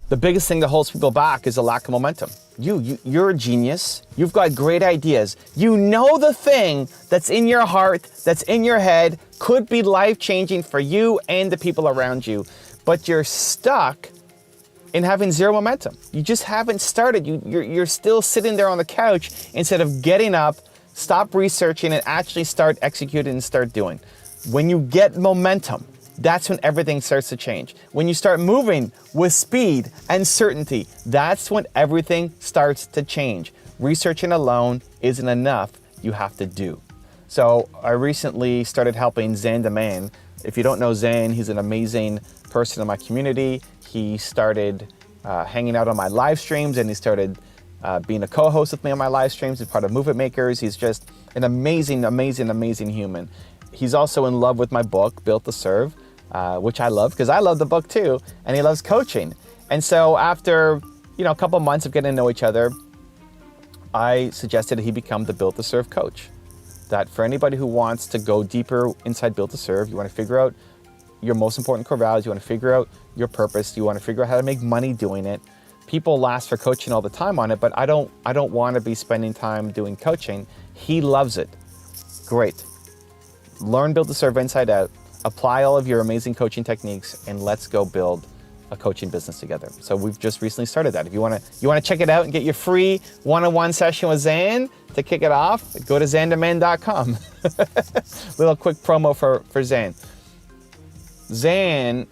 The biggest thing that holds people back is a lack of momentum. You're a genius. You've got great ideas. You know the thing that's in your heart, that's in your head, could be life-changing for you and the people around you, but you're stuck in having zero momentum. You just haven't started. You're still sitting there on the couch instead of getting up, stop researching, and actually start executing and start doing. When you get momentum, that's when everything starts to change. When you start moving with speed and certainty, that's when everything starts to change. Researching alone isn't enough. You have to do. So I recently started helping Zan the Man. If you don't know Zan, he's an amazing person in my community. He started hanging out on my live streams, and he started being a co-host with me on my live streams. He's part of Movement Makers. He's just an amazing, amazing, amazing human. He's also in love with my book, Built to Serve, which I love because I love the book too, and he loves coaching. And so after a couple months of getting to know each other, I suggested he become the Built to Serve coach. That for anybody who wants to go deeper inside Built to Serve, you want to figure out your most important core values, you want to figure out your purpose, you want to figure out how to make money doing it. People ask for coaching all the time on it, but I don't want to be spending time doing coaching. He loves it. Great. Learn Built to Serve inside out. Apply all of your amazing coaching techniques, and let's go build a coaching business together. So we've just recently started that. If you want to check it out and get your free one-on-one session with Zan to kick it off, go to zandeman.com. Little quick promo for Zan. Zan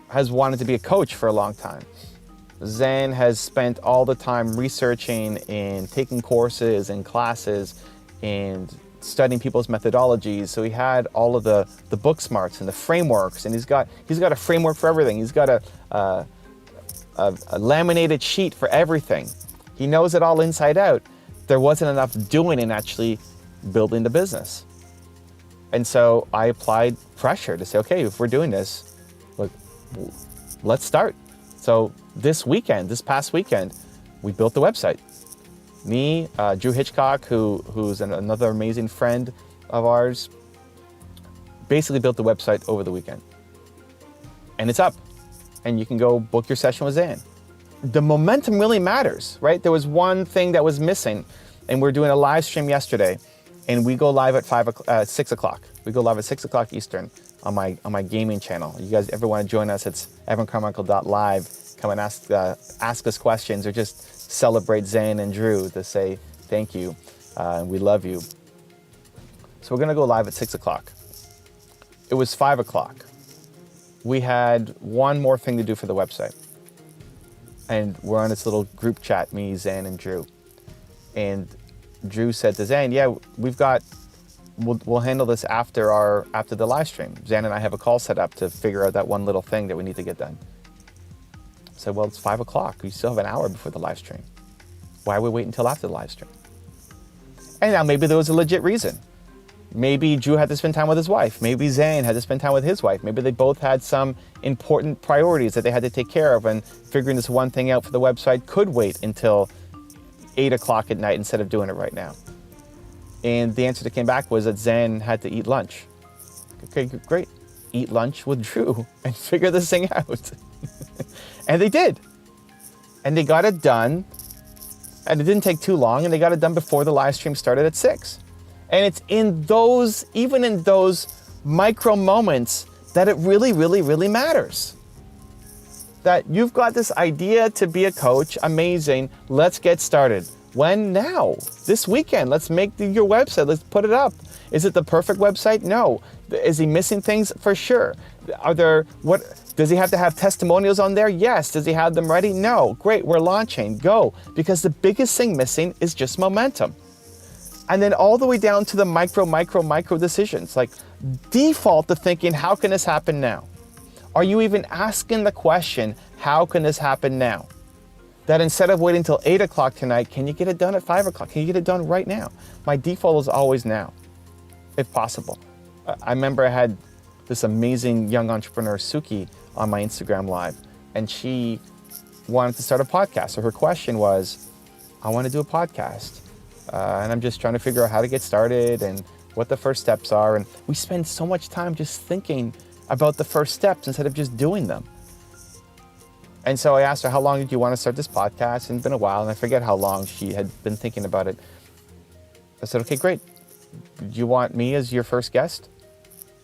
has wanted to be a coach for a long time. Zan has spent all the time researching and taking courses and classes and studying people's methodologies. So he had all of the book smarts and the frameworks, and he's got a framework for everything. He's got a laminated sheet for everything. He knows it all inside out. There wasn't enough doing and actually building the business. And so I applied pressure to say, okay, if we're doing this, let's start. So this past weekend, we built the website. Me, Drew Hitchcock, who's another amazing friend of ours, basically built the website over the weekend. And it's up. And you can go book your session with Zan. The momentum really matters, right? There was one thing that was missing, and we're doing a live stream yesterday, and we go live at 6 o'clock. We go live at 6 o'clock Eastern on my gaming channel. You guys ever want to join us? It's evancarmichael.live. Come and ask us questions, or just celebrate Zan and Drew to say thank you. We love you. So we're going to go live at 6 o'clock. It was 5 o'clock. We had one more thing to do for the website. And we're on this little group chat, me, Zan, and Drew. And Drew said to Zan, yeah, we'll handle this after the live stream. Zan and I have a call set up to figure out that one little thing that we need to get done. I said, well, it's 5 o'clock. We still have an hour before the live stream. Why would we wait until after the live stream? And now maybe there was a legit reason. Maybe Drew had to spend time with his wife. Maybe Zane had to spend time with his wife. Maybe they both had some important priorities that they had to take care of, and figuring this one thing out for the website could wait until 8 o'clock at night instead of doing it right now. And the answer that came back was that Zane had to eat lunch. Okay, great. Eat lunch with Drew and figure this thing out. And they did. And they got it done. And it didn't take too long, and they got it done before the live stream started at 6. And it's in those, even in those micro moments, that it really, really, really matters. That you've got this idea to be a coach, amazing, let's get started. When? Now. This weekend, let's make your website, let's put it up. Is it the perfect website? No. Is he missing things? For sure. Does he have to have testimonials on there? Yes. Does he have them ready? No. Great, we're launching, go. Because the biggest thing missing is just momentum. And then all the way down to the micro decisions, like default to thinking, how can this happen now? Are you even asking the question, how can this happen now? That instead of waiting until 8 o'clock tonight, can you get it done at 5 o'clock? Can you get it done right now? My default is always now, if possible. I remember I had this amazing young entrepreneur, Suki, on my Instagram Live, and she wanted to start a podcast. So her question was, I want to do a podcast. And I'm just trying to figure out how to get started and what the first steps are. And we spend so much time just thinking about the first steps instead of just doing them. And so I asked her, how long did you want to start this podcast? And it's been a while, and I forget how long she had been thinking about it. I said, okay, great. Do you want me as your first guest?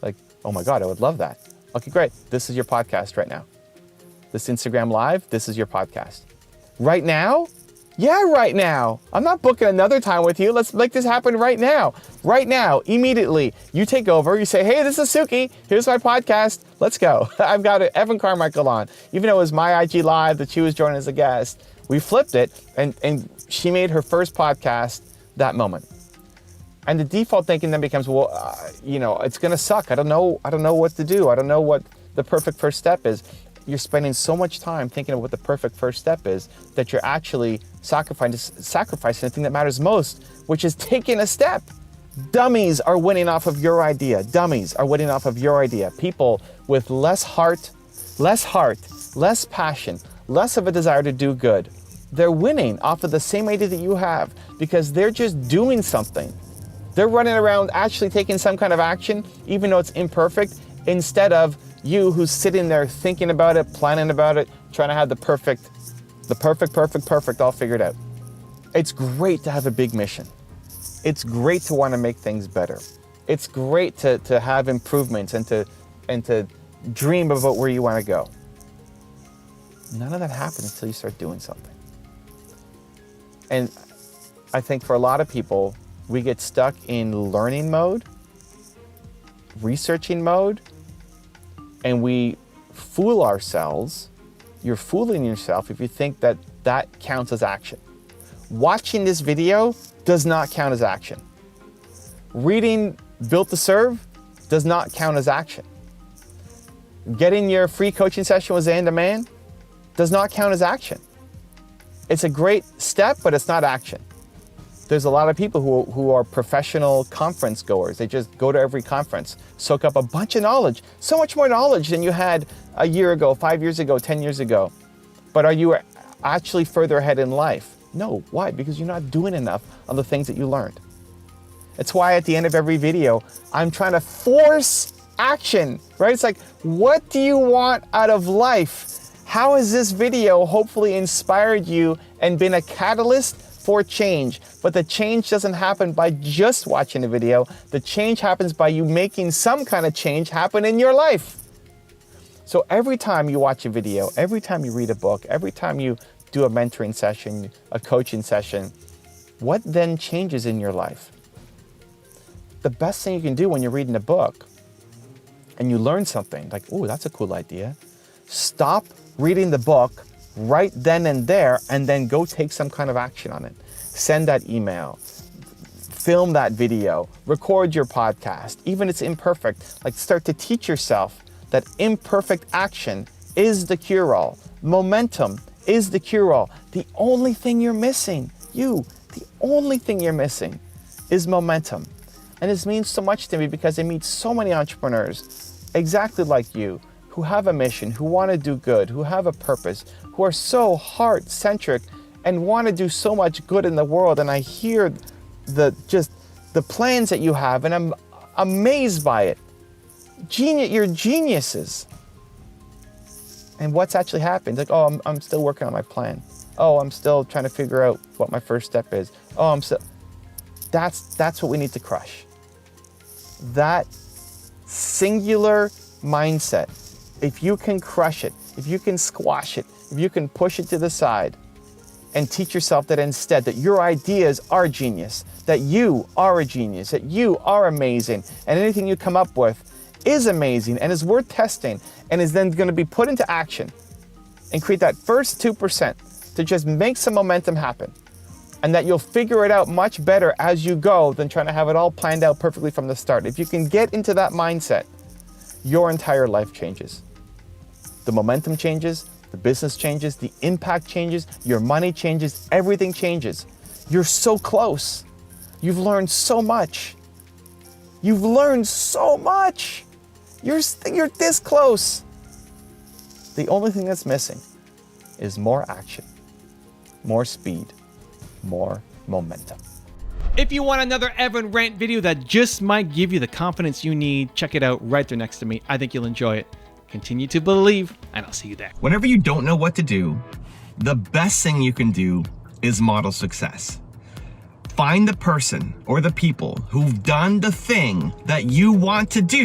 Like, oh my God, I would love that. Okay, great. This is your podcast right now. This Instagram Live, this is your podcast. Right now? Yeah, right now. I'm not booking another time with you. Let's make this happen right now. Right now, immediately. You take over. You say, hey, this is Suki. Here's my podcast. Let's go. I've got Evan Carmichael on. Even though it was my IG Live that she was joining as a guest, we flipped it, and she made her first podcast that moment. And the default thinking then becomes, well, it's going to suck. I don't know what to do. I don't know what the perfect first step is. You're spending so much time thinking of what the perfect first step is that you're actually sacrificing the thing that matters most, which is taking a step. Dummies are winning off of your idea. Dummies are winning off of your idea. People with less heart, less passion, less of a desire to do good. They're winning off of the same idea that you have because they're just doing something. They're running around actually taking some kind of action, even though it's imperfect, instead of you who's sitting there thinking about it, planning about it, trying to have the perfect all figured out. It's great to have a big mission. It's great to want to make things better. It's great to have improvements and to dream about where you want to go. None of that happens until you start doing something. And I think for a lot of people, we get stuck in learning mode, researching mode, and we fool ourselves. You're fooling yourself if you think that that counts as action. Watching this video does not count as action. Reading Built to Serve does not count as action. Getting your free coaching session with Zan the Man does not count as action. It's a great step, but it's not action. There's a lot of people who are professional conference goers. They just go to every conference, soak up a bunch of knowledge, so much more knowledge than you had a year ago, 5 years ago, 10 years ago. But are you actually further ahead in life? No. Why? Because you're not doing enough on the things that you learned. It's why at the end of every video, I'm trying to force action, right? It's like, what do you want out of life? How has this video hopefully inspired you and been a catalyst for change? But the change doesn't happen by just watching a video. The change happens by you making some kind of change happen in your life. So every time you watch a video, every time you read a book, every time you do a mentoring session, a coaching session, what then changes in your life? The best thing you can do when you're reading a book and you learn something, like, oh, that's a cool idea. Stop reading the book right then and there, and then go take some kind of action on it. Send that email, film that video, record your podcast, even if it's imperfect. Like, start to teach yourself that imperfect action is the cure-all. Momentum is the cure-all. The only thing you're missing, the only thing you're missing is momentum. And this means so much to me because I meet so many entrepreneurs exactly like you, who have a mission, who want to do good, who have a purpose, who are so heart-centric and want to do so much good in the world. And I hear the plans that you have, and I'm amazed by it. You're geniuses. And what's actually happened? Like, oh, I'm still working on my plan. Oh, I'm still trying to figure out what my first step is. Oh, that's what we need to crush. That singular mindset. If you can crush it, if you can squash it, if you can push it to the side and teach yourself that instead, that your ideas are genius, that you are a genius, that you are amazing, and anything you come up with is amazing and is worth testing and is then going to be put into action, and create that first 2% to just make some momentum happen, and that you'll figure it out much better as you go than trying to have it all planned out perfectly from the start. If you can get into that mindset, your entire life changes. The momentum changes, the business changes, the impact changes, your money changes, everything changes. You're so close. You've learned so much. You've learned so much. You're this close. The only thing that's missing is more action, more speed, more momentum. If you want another Evan rant video that just might give you the confidence you need, check it out right there next to me. I think you'll enjoy it. Continue to believe. and I'll see you there. Whenever you don't know what to do, the best thing you can do is model success. Find the person or the people who've done the thing that you want to do